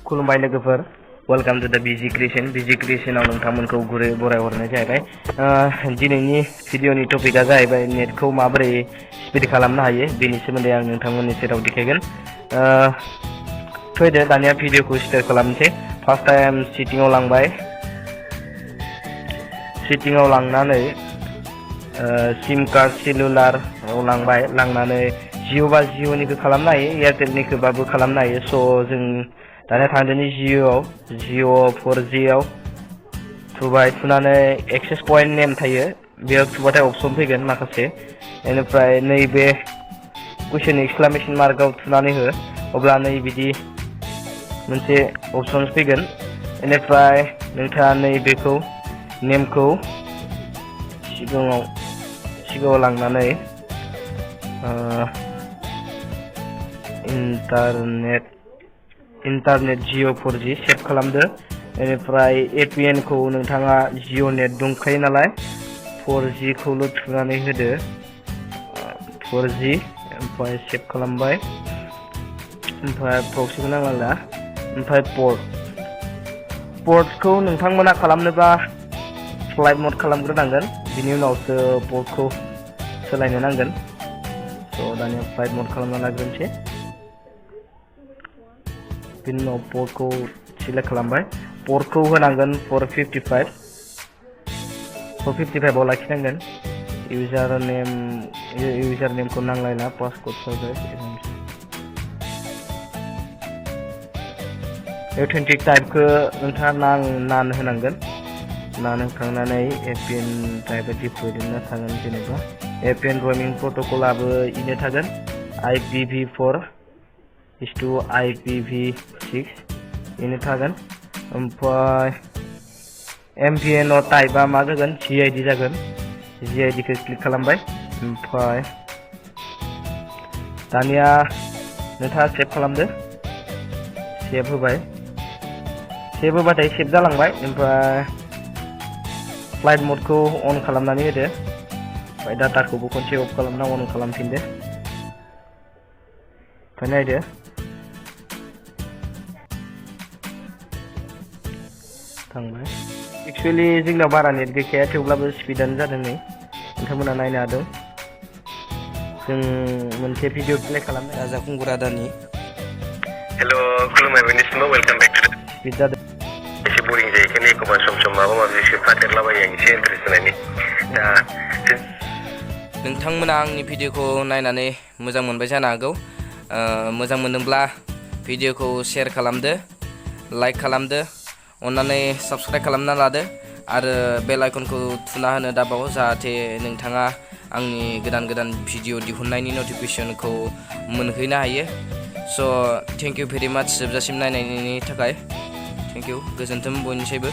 खुलुमबाय लोगोफोर, welcome to द बिजि क्रिएशन। बिजि क्रिएशनाव नोंथांमोनखौ गुरै बरायहरनाय जाहैबाय। दिनैनि भिडिअनि टपिकआ जाहैबाय नेटखौ माबोरै स्पिड खालामनो हायो बेनि सोमोन्दै आं नोंथांमोननि सेराव देखायगोन। फैदो दानिया भिडिअखौ स्टार्ट खालामनोसै। फार्स्ट टाइम सेटिंआव लांबाय, सेटिंआव लांनानै सिम कार्ड सेलुलाराव लांबाय, लांनानै जिअ बा जिअनिखौ खालामनो हायो, एयारटेलनिखौबाबो खालामनो हायो। स' जों दानिया थांदोंनि जिअ 4G आव थुबाय, थुनानै एक्सेस पइन्ट नेम थायो, बेयाव थुबाथाय अपसन फैगोन माखासे। बेनिफ्राय नैबे कुइसन एक्सक्लामेशन मार्कआव थुनानै हो, अब्ला नै बिदि मोनसे अपसन फैगोन। बेनिफ्राय नोंथाङा नैबेखौ नेमखौ सिगाङाव लांनानै इन्टारनेट जिअ 4G सेभ खालामदो। बेनिफ्राय APN खौ नोंथाङा जिअ नेट दंखायो नालाय 4G खौल' थुनानै होदो, 4G। ओमफ्राय सेभ खालामबाय, ओमफ्राय प्रक्सिखौ नांलांला। ओमफ्राय पर्टखौ नोंथांमोना खालामनोबा फ्लाइट मड खालामग्रोनांगोन, बिनि उनावसो पर्टखौ सोलायनो नांगोन। स' दानिया फ्लाइट मड खालामना लाग्रोनोसै, बिनि उनाव पर्टखौ सिलेक्ट खालामबाय। पर्टखौ होनांगोन 455 आव लाखिनांगोन। इउजार नेमखौ नांलायला, पासवर्ड अथेन्टिक टाइपखौ नोंथाङा नान होनांगोन। नान होखांनानै APN टाइपआ डिफल्ट होना थागोन, जेनेबा APN रमिं प्रट'कलाबो इनो थागोन, IPv4 IPv6 इनो थागोन। ओमफ्राय MVN टाइपआ मा जागोन, GID जागोन। GID खौ क्लिक खालामबाय। ओमफ्राय दानिया नोंथाङा सेभ खालामदो, सेभ होबाय। सेभ होबाथाय सेभ जालांबाय। ओमफ्राय फ्लाइट मडखौ अन खालामनानै होदो, ओमफ्राय डाटाखौबो खनसे अफ खालामना अन खालामफिनदो। ओमफ्राय नायदो, थांबाय। एक्सुवेलि जोंनाव बारा नेट गैखाया, थेवब्लाबो स्पिडानो जादों। नै नोंथांमोना नायनो हादों। जों मोनसे भिडिअ प्ले खालामनो राजा खुंगुर आदानि। हेलो, खुलुमबाय बयनिसिमबो, वेलकाम बेक टू स्पिड जादों। एसे बोरिं जायो, बेखायनो एखमबा सम माबा माबि सोफादेरलाबायो आं एसे इन्टारेस्ट होनायनि। दा नोंथांमोना आंनि भिडिअखौ नायनानै मोजां मोनबाय जानो हागौ। मोजां मोनदोंब्ला भिडिअखौ शेयार खालामदो, लाइक खालामदो, अन्नानै साबस्क्राइब खालामना लादो आरो बेल आइकनखौ थुना होनो दाबाव, जाहाथे नोंथाङा आंनि गोदान भिडिअ दिहुननायनि नटिफिकेसनखौ मोनहैनो हायो। स' थेंक इउ भेरि माच जोबजासिम नायनायनि थाखाय। थेंक इउ, गोजोन्थों बयनिसायबो।